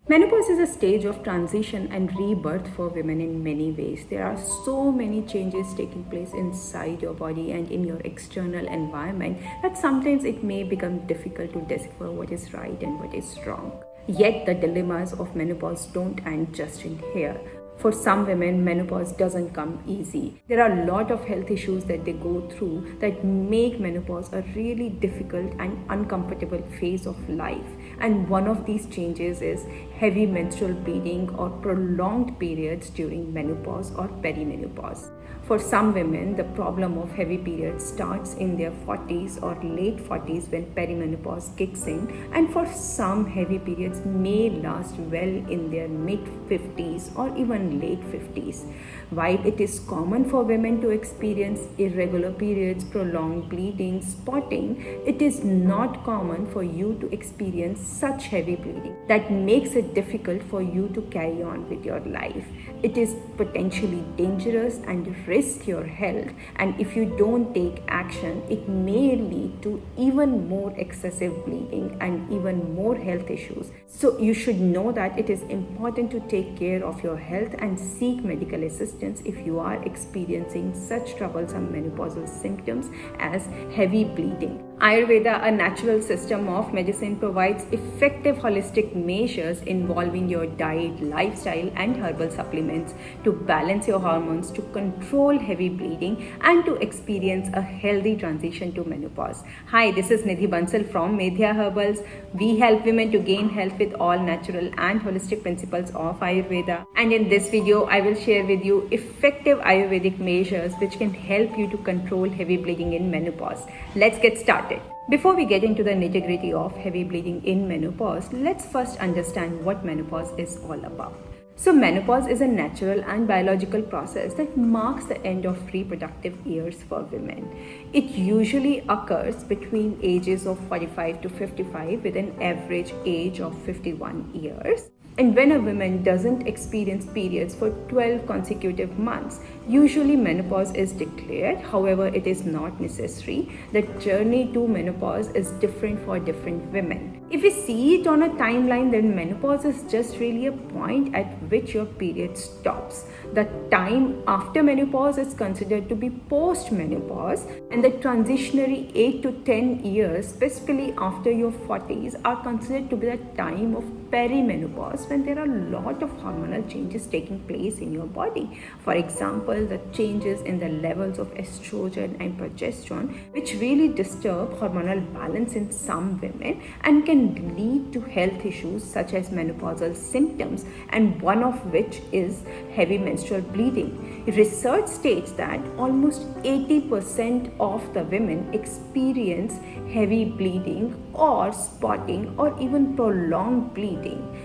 Menopause is a stage of transition and rebirth for women in many ways. There are so many changes taking place inside your body and in your external environment that sometimes it may become difficult to decipher what is right and what is wrong. Yet the dilemmas of menopause don't end just in here. For some women, menopause doesn't come easy. There are a lot of health issues that they go through that make menopause a really difficult and uncomfortable phase of life. And one of these changes is heavy menstrual bleeding or prolonged periods during menopause or perimenopause. For some women, the problem of heavy periods starts in their 40s or late 40s when perimenopause kicks in, and for some, heavy periods may last well in their mid 50s or even late 50s. While it is common for women to experience irregular periods, prolonged bleeding, spotting, it is not common for you to experience such heavy bleeding that makes it difficult for you to carry on with your life. It is potentially dangerous and risk your health, and if you don't take action, it may lead to even more excessive bleeding and even more health issues. So you should know that it is important to take care of your health and seek medical assistance if you are experiencing such troublesome menopausal symptoms as heavy bleeding. Ayurveda, a natural system of medicine, provides effective holistic measures involving your diet, lifestyle, and herbal supplements to balance your hormones, to control heavy bleeding, and to experience a healthy transition to menopause. Hi, this is Nidhi Bansal from Medhya Herbals. We help women to gain health with all natural and holistic principles of Ayurveda. And in this video, I will share with you effective Ayurvedic measures which can help you to control heavy bleeding in menopause. Let's get started. Before we get into the nitty-gritty of heavy bleeding in menopause, let's first understand what menopause is all about. So menopause is a natural and biological process that marks the end of reproductive years for women. It usually occurs between ages of 45 to 55 with an average age of 51 years. And when a woman doesn't experience periods for 12 consecutive months, usually menopause is declared. However, it is not necessary. The journey to menopause is different for different women. If we see it on a timeline, then menopause is just really a point at which your period stops. The time after menopause is considered to be post-menopause, and the transitionary 8 to 10 years, specifically after your 40s, are considered to be the time of perimenopause, when there are a lot of hormonal changes taking place in your body. For example, the changes in the levels of estrogen and progesterone, which really disturb hormonal balance in some women and can lead to health issues such as menopausal symptoms, and one of which is heavy menstrual bleeding. Research states that almost 80% of the women experience heavy bleeding or spotting or even prolonged bleeding.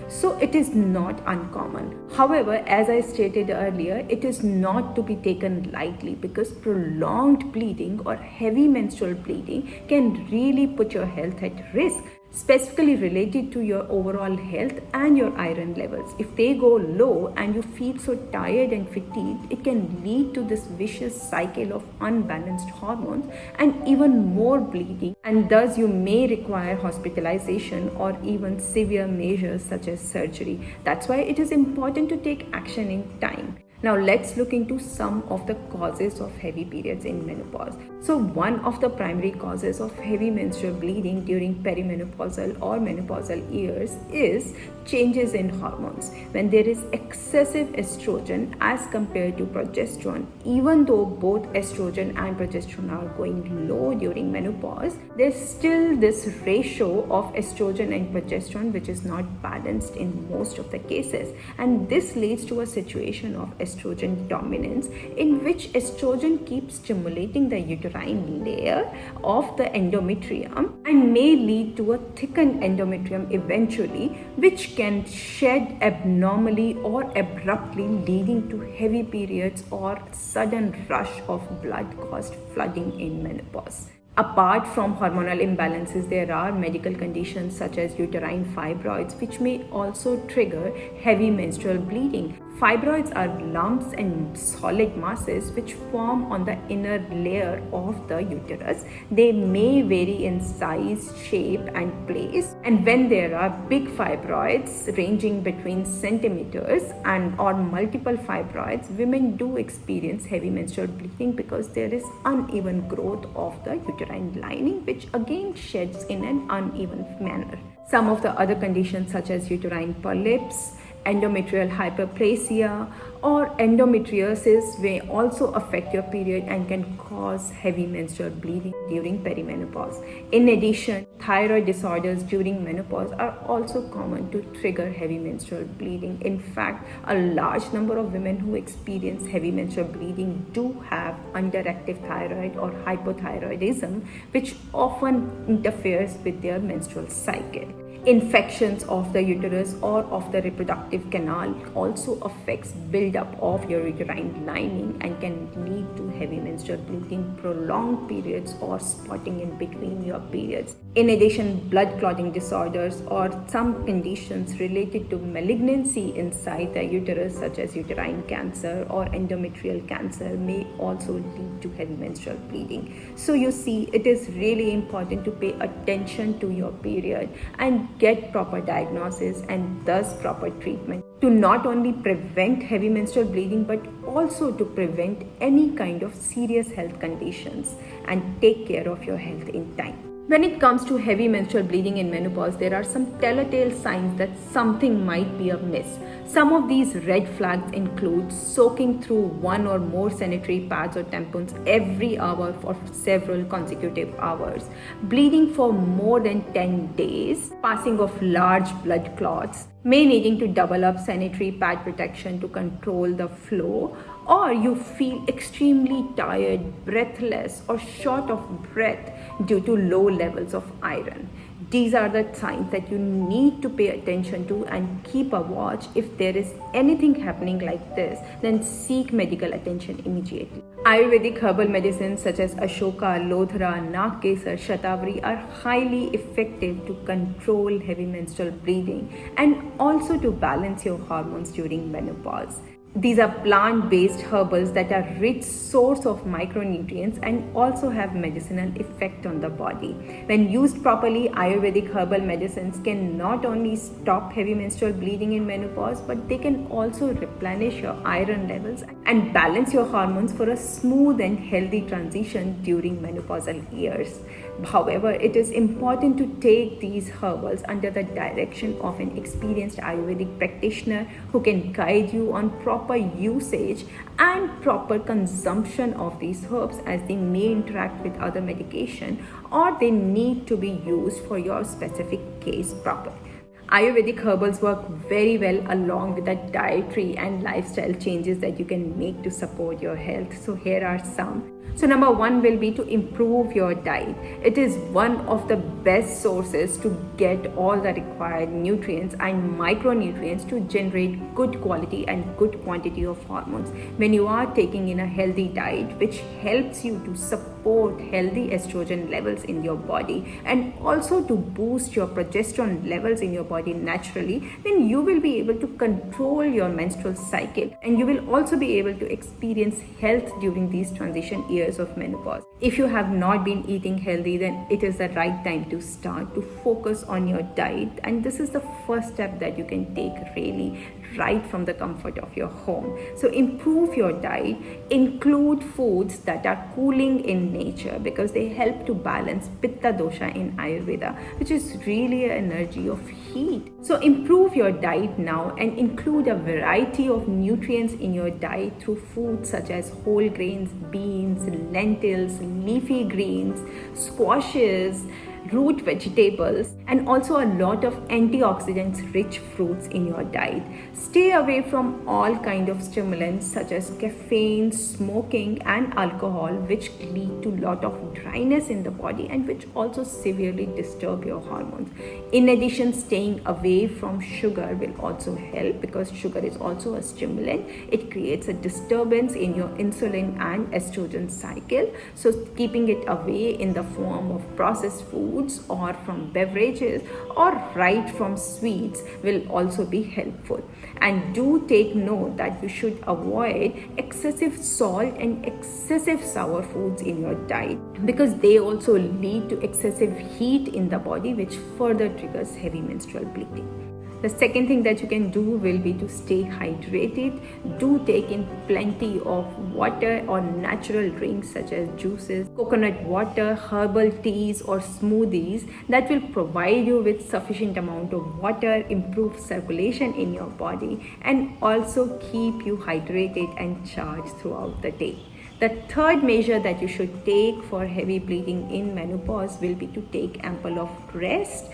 So it is not uncommon. However, as I stated earlier, it is not to be taken lightly because prolonged bleeding or heavy menstrual bleeding can really put your health at risk, specifically related to your overall health and your iron levels. If they go low and you feel so tired and fatigued, it can lead to this vicious cycle of unbalanced hormones and even more bleeding, and thus you may require hospitalization or even severe measures such as surgery. That's why it is important to take action in time. Now let's look into some of the causes of heavy periods in menopause. So one of the primary causes of heavy menstrual bleeding during perimenopausal or menopausal years is changes in hormones. When there is excessive estrogen as compared to progesterone, even though both estrogen and progesterone are going low during menopause, there's still this ratio of estrogen and progesterone which is not balanced in most of the cases, and this leads to a situation of estrogen dominance in which estrogen keeps stimulating the uterine layer of the endometrium and may lead to a thickened endometrium eventually, which can shed abnormally or abruptly, leading to heavy periods or sudden rush of blood caused flooding in menopause. Apart from hormonal imbalances, there are medical conditions such as uterine fibroids which may also trigger heavy menstrual bleeding. Fibroids are lumps and solid masses which form on the inner layer of the uterus. They may vary in size, shape, and place. And when there are big fibroids ranging between centimeters and or multiple fibroids, women do experience heavy menstrual bleeding because there is uneven growth of the uterine lining, which again sheds in an uneven manner. Some of the other conditions such as uterine polyps, endometrial hyperplasia, or endometriosis may also affect your period and can cause heavy menstrual bleeding during perimenopause. In addition, thyroid disorders during menopause are also common to trigger heavy menstrual bleeding. In fact, a large number of women who experience heavy menstrual bleeding do have underactive thyroid or hypothyroidism, which often interferes with their menstrual cycle. Infections of the uterus or of the reproductive canal also affects buildup of your uterine lining and can lead to heavy menstrual bleeding, prolonged periods, or spotting in between your periods. In addition, blood clotting disorders or some conditions related to malignancy inside the uterus such as uterine cancer or endometrial cancer may also lead to heavy menstrual bleeding. So you see, it is really important to pay attention to your period and get proper diagnosis and thus proper treatment to not only prevent heavy menstrual bleeding but also to prevent any kind of serious health conditions and take care of your health in time. When it comes to heavy menstrual bleeding in menopause, there are some telltale signs that something might be amiss. Some of these red flags include soaking through one or more sanitary pads or tampons every hour for several consecutive hours, bleeding for more than 10 days, passing of large blood clots, may needing to double up sanitary pad protection to control the flow, or you feel extremely tired, breathless, or short of breath due to low levels of iron. These are the signs that you need to pay attention to and keep a watch. If there is anything happening like this, then seek medical attention immediately. Ayurvedic herbal medicines such as Ashoka, Lodhra, Nagkesar, Shatavari are highly effective to control heavy menstrual bleeding and also to balance your hormones during menopause. These are plant-based herbals that are rich source of micronutrients and also have medicinal effect on the body. When used properly, Ayurvedic herbal medicines can not only stop heavy menstrual bleeding in menopause, but they can also replenish your iron levels and balance your hormones for a smooth and healthy transition during menopausal years. However, it is important to take these herbals under the direction of an experienced Ayurvedic practitioner who can guide you on proper usage and proper consumption of these herbs, as they may interact with other medication or they need to be used for your specific case properly. Ayurvedic herbals work very well along with the dietary and lifestyle changes that you can make to support your health. So here are some. So number one will be to improve your diet. It is one of the best sources to get all the required nutrients and micronutrients to generate good quality and good quantity of hormones. When you are taking in a healthy diet, which helps you to support healthy estrogen levels in your body and also to boost your progesterone levels in your body naturally, then you will be able to control your menstrual cycle and you will also be able to experience health during these transition years of menopause. If you have not been eating healthy, then it is the right time to start to focus on your diet, and this is the first step that you can take really right from the comfort of your home. So improve your diet, include foods that are cooling in nature because they help to balance Pitta dosha in Ayurveda, which is really an energy of heat. So improve your diet now and include a variety of nutrients in your diet through foods such as whole grains, beans, lentils, leafy greens, squashes, root vegetables, and also a lot of antioxidants rich fruits in your diet. Stay away from all kind of stimulants such as caffeine, smoking, and alcohol, which lead to lot of dryness in the body and which also severely disturb your hormones. In addition, staying away from sugar will also help because sugar is also a stimulant. It creates a disturbance in your insulin and estrogen cycle. So keeping it away in the form of processed food foods or from beverages or right from sweets will also be helpful. And do take note that you should avoid excessive salt and excessive sour foods in your diet, because they also lead to excessive heat in the body, which further triggers heavy menstrual bleeding. The second thing that you can do will be to stay hydrated. Do take in plenty of water or natural drinks such as juices, coconut water, herbal teas or smoothies that will provide you with sufficient amount of water, improve circulation in your body, and also keep you hydrated and charged throughout the day. The third measure that you should take for heavy bleeding in menopause will be to take ample of rest,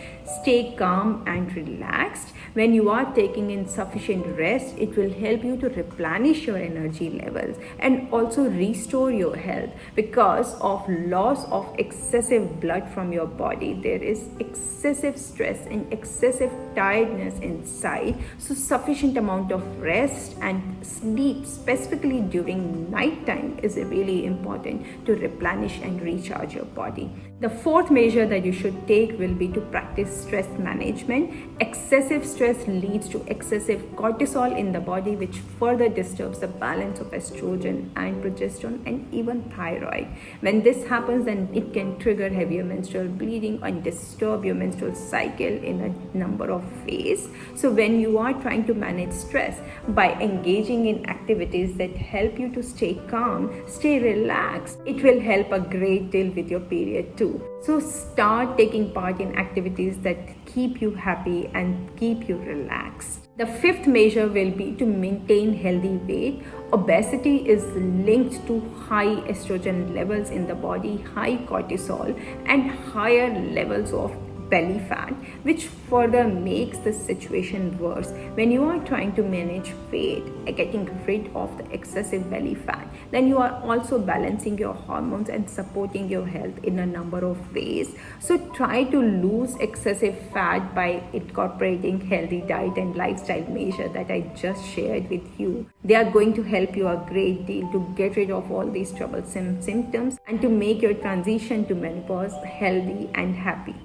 stay calm and relaxed. When you are taking in sufficient rest, it will help you to replenish your energy levels and also restore your health. Because of loss of excessive blood from your body, there is excessive stress and excessive tiredness inside. So sufficient amount of rest and sleep, specifically during night time, is really important to replenish and recharge your body. The fourth measure that you should take will be to practice stress management. Excessive stress leads to excessive cortisol in the body, which further disturbs the balance of estrogen and progesterone and even thyroid. When this happens, then it can trigger heavier menstrual bleeding and disturb your menstrual cycle in a number of ways. So when you are trying to manage stress by engaging in activities that help you to stay calm, stay relaxed, it will help a great deal with your period too. So start taking part in activities that keep you happy and keep you relaxed. The fifth measure will be to maintain healthy weight. Obesity is linked to high estrogen levels in the body, high cortisol, and higher levels of belly fat, which further makes the situation worse. When you are trying to manage weight, getting rid of the excessive belly fat, then you are also balancing your hormones and supporting your health in a number of ways. So try to lose excessive fat by incorporating healthy diet and lifestyle measures that I just shared with you. They are going to help you a great deal to get rid of all these troublesome symptoms and to make your transition to menopause healthy and happy.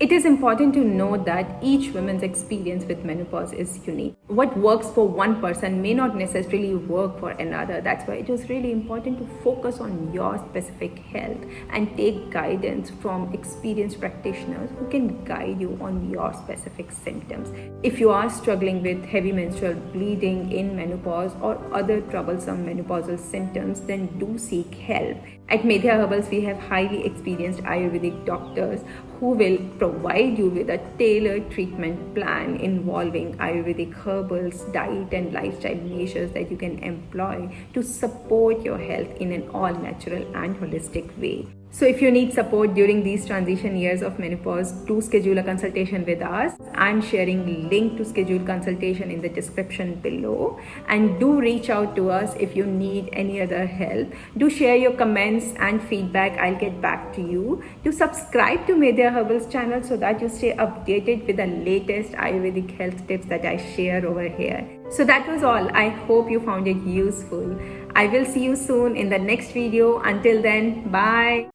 It is important to know that each woman's experience with menopause is unique. What works for one person may not necessarily work for another. That's why it is really important to focus on your specific health and take guidance from experienced practitioners who can guide you on your specific symptoms. If you are struggling with heavy menstrual bleeding in menopause or other troublesome menopausal symptoms, then do seek help. At Medhya Herbals, we have highly experienced Ayurvedic doctors who will provide you with a tailored treatment plan involving Ayurvedic herbals, diet and lifestyle measures that you can employ to support your health in an all-natural and holistic way. So if you need support during these transition years of menopause, do schedule a consultation with us. I'm sharing link to schedule consultation in the description below, and do reach out to us if you need any other help. Do share your comments and feedback. I'll get back to you. Do subscribe to Medhya Herbals channel so that you stay updated with the latest Ayurvedic health tips that I share over here. So that was all. I hope you found it useful. I will see you soon in the next video. Until then, bye.